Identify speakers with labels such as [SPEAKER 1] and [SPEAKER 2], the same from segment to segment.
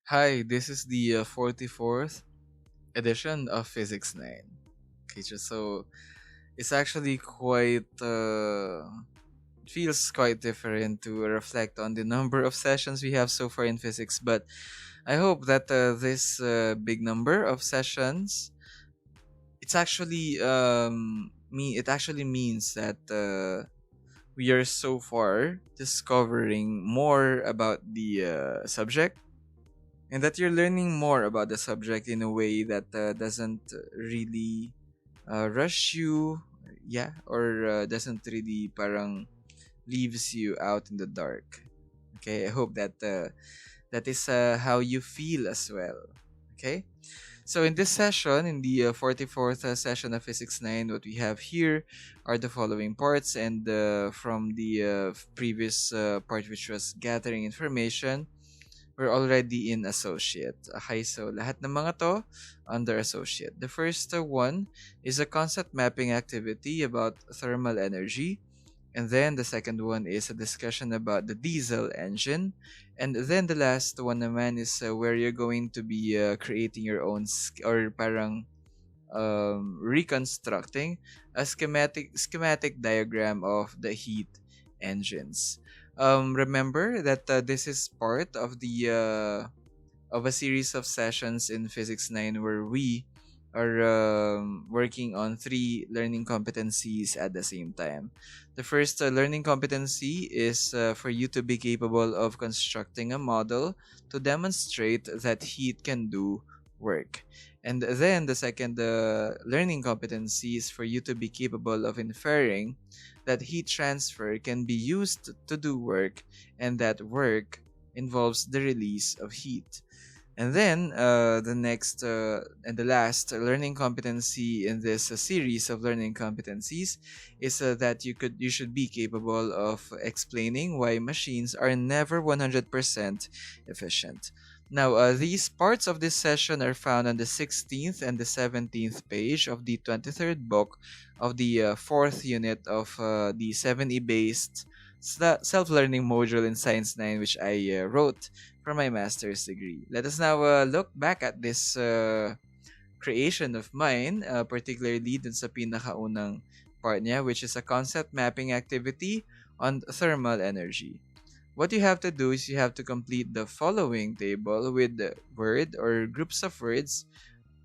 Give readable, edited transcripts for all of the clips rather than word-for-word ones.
[SPEAKER 1] Hi, this is the 44th edition of Physics 9. Okay, so it's actually quite, it feels quite different to reflect on the number of sessions we have so far in physics, but I hope that this big number of sessions, it actually means that we are so far discovering more about the subject and that you're learning more about the subject in a way that doesn't really rush you, yeah, or doesn't really parang leaves you out in the dark. Okay, I hope that that is how you feel as well. Okay, so in this session, in the 44th session of Physics 9, what we have here are the following parts, and from the previous part, which was gathering information, we're already in associate. Okay, so lahat ng mga to under associate. The first one is a concept mapping activity about thermal energy. And then the second one is a discussion about the diesel engine. And then the last one naman is where you're going to be creating your own or parang reconstructing a schematic diagram of the heat engines. Remember that this is part of a series of sessions in Physics 9 where we are working on three learning competencies at the same time. The first learning competency is for you to be capable of constructing a model to demonstrate that heat can do work. And then the second learning competency is for you to be capable of inferring that heat transfer can be used to do work and that work involves the release of heat. And then the next and the last learning competency in this series of learning competencies is that you should be capable of explaining why machines are never 100% efficient. Now, these parts of this session are found on the 16th and the 17th page of the 23rd book of the fourth unit of the 7E based self learning module in Science 9, which I wrote for my master's degree. Let us now look back at this creation of mine, particularly dun sa pinakaunang part niya, which is a concept mapping activity on thermal energy. What you have to do is you have to complete the following table with the word or groups of words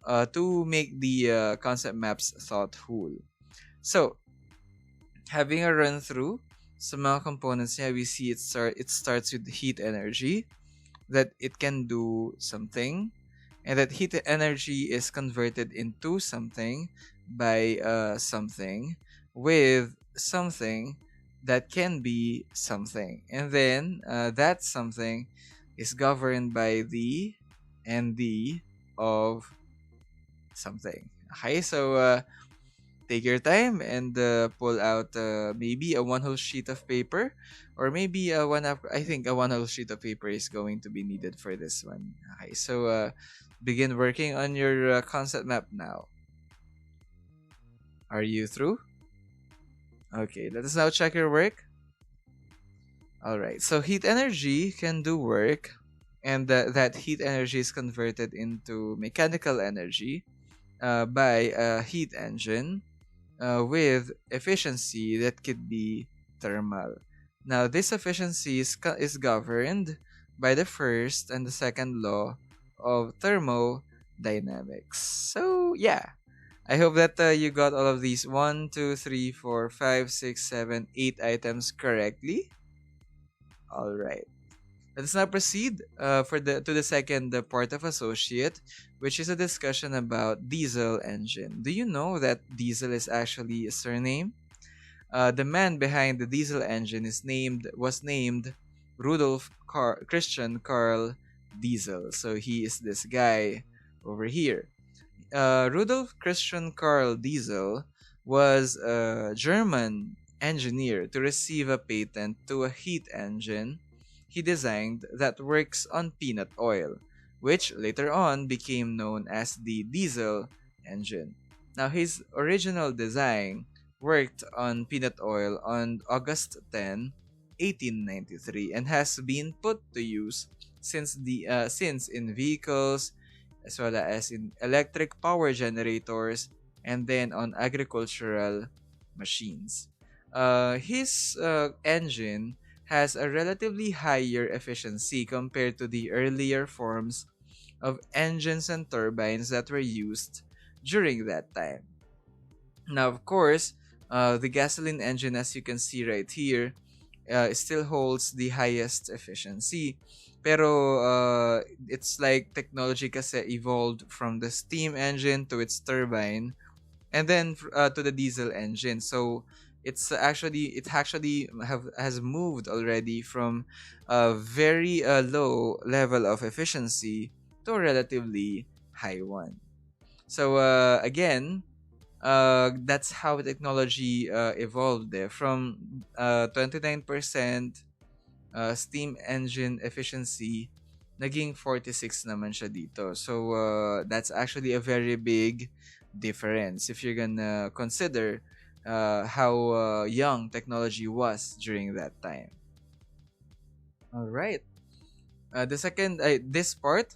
[SPEAKER 1] to make the concept maps thoughtful. So, having a run through sa mga components niya, we see it starts with heat energy, that it can do something, and that heat energy is converted into something by something with something that can be something. And then that something is governed by the and the of something. Okay, so take your time and pull out maybe a one whole sheet of paper, or maybe I think a one whole sheet of paper is going to be needed for this one. Okay, so begin working on your concept map now. Are you through? Okay, let us now check your work. All right, so heat energy can do work, and that heat energy is converted into mechanical energy by a heat engine with efficiency that could be thermal. Now, this efficiency is governed by the first and the second law of thermodynamics. So, yeah. I hope that you got all of these 1, 2, 3, 4, 5, 6, 7, 8 items correctly. All right. Let's now proceed to the second part of associate, which is a discussion about diesel engine. Do you know that diesel is actually a surname? The man behind the diesel engine was named Christian Karl Diesel. So he is this guy over here. Rudolf Christian Karl Diesel was a German engineer to receive a patent to a heat engine he designed that works on peanut oil, which later on became known as the diesel engine. Now, his original design worked on peanut oil on August 10, 1893 and has been put to use since in vehicles as well as in electric power generators and then on agricultural machines. His engine has a relatively higher efficiency compared to the earlier forms of engines and turbines that were used during that time. Now, of course, the gasoline engine, as you can see right here, still holds the highest efficiency. Pero it's like technology kasi evolved from the steam engine to its turbine and then to the diesel engine. So it actually has moved already from a very low level of efficiency to a relatively high one. So again, that's how technology evolved there from 29% steam engine efficiency naging 46 naman siya dito. So that's actually a very big difference if you're gonna consider how young technology was during that time. All right. This part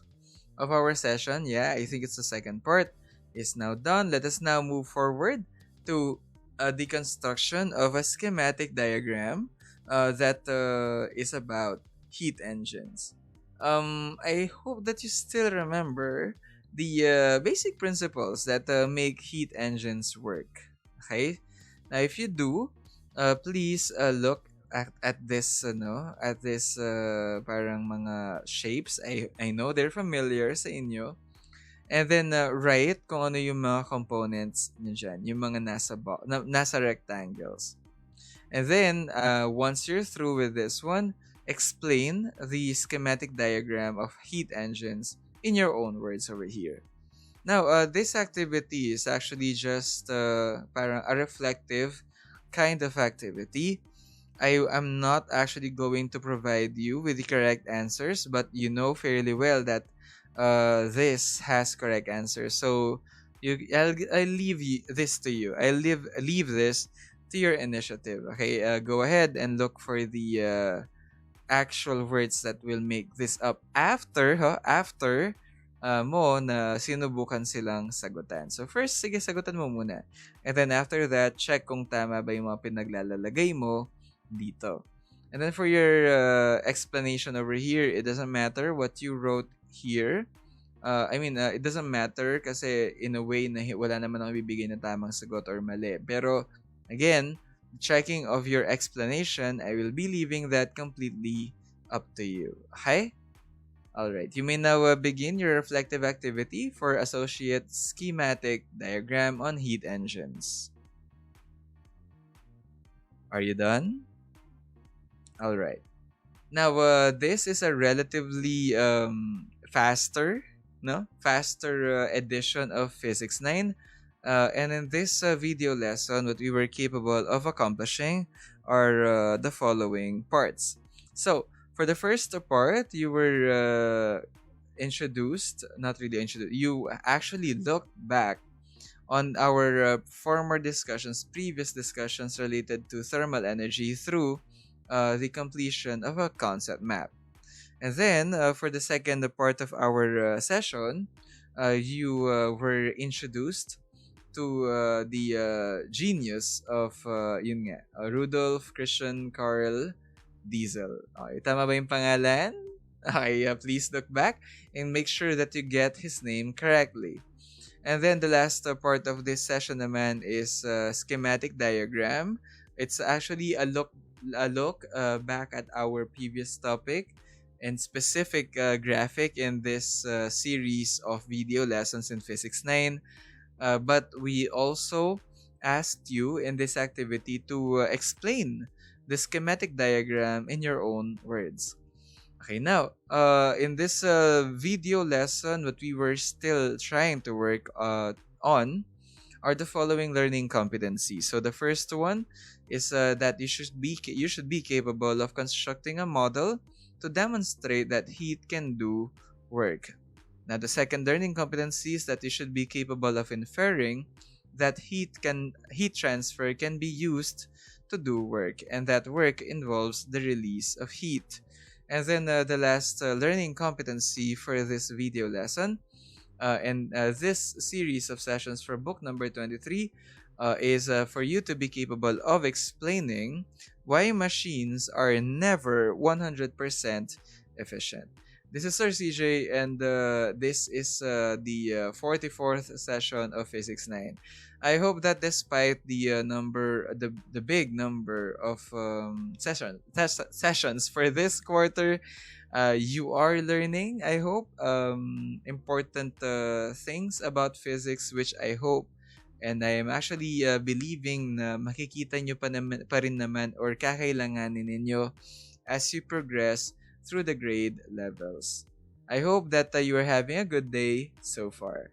[SPEAKER 1] of our session, yeah, I think it's the second part, is now done. Let us now move forward to the construction of a schematic diagram that is about heat engines. I hope that you still remember the basic principles that make heat engines work. Okay? Now, if you do, please look at this at this parang mga shapes. I know they're familiar sa inyo. And then write kung ano yung mga components niyo dyan, yung mga nasa rectangles. And then once you're through with this one, explain the schematic diagram of heat engines in your own words over here. Now, this activity is actually just parang a reflective kind of activity. I am not actually going to provide you with the correct answers, but you know fairly well that this has correct answers. So I'll this to you. I leave this to your initiative. Okay, go ahead and look for the actual words that will make this up after mo na sinubukan silang sagutan. So first, sige, sagutan mo muna. And then after that, check kung tama ba yung mga pinaglalagay mo dito. And then for your explanation over here, it doesn't matter what you wrote here. It doesn't matter kasi in a way na wala naman akong ibibigay na tamang sagot or mali. Pero again, checking of your explanation, I will be leaving that completely up to you. Okay? Alright, you may now begin your reflective activity for associate schematic diagram on heat engines. Are you done? Alright. Now, this is a relatively faster edition of Physics 9. And in this video lesson, what we were capable of accomplishing are the following parts. So, for the first part, you were you actually looked back on our previous discussions related to thermal energy through the completion of a concept map. And then, for the second part of our session, you were introduced to the genius of Rudolf Christian Karl Diesel. Okay, tama ba yung pangalan? Okay, please look back and make sure that you get his name correctly. And then the last part of this session naman is schematic diagram. It's actually a look back at our previous topic and specific graphic in this series of video lessons in Physics 9. But we also asked you in this activity to explain the schematic diagram in your own words. Okay, now, in this video lesson, what we were still trying to work on are the following learning competencies. So the first one is that you should be capable of constructing a model to demonstrate that heat can do work. Now, the second learning competency is that you should be capable of inferring that heat transfer can be used to do work, and that work involves the release of heat. And then the last learning competency for this video lesson and this series of sessions for book number 23 is for you to be capable of explaining why machines are never 100% efficient. This is Sir CJ, and this is the 44th session of Physics 9. I hope that despite the big number of sessions for this quarter, you are learning, I hope, important things about physics, which I hope and I am actually believing na makikita nyo pa rin naman or kakailanganin ninyo as you progress through the grade levels. I hope that you are having a good day so far.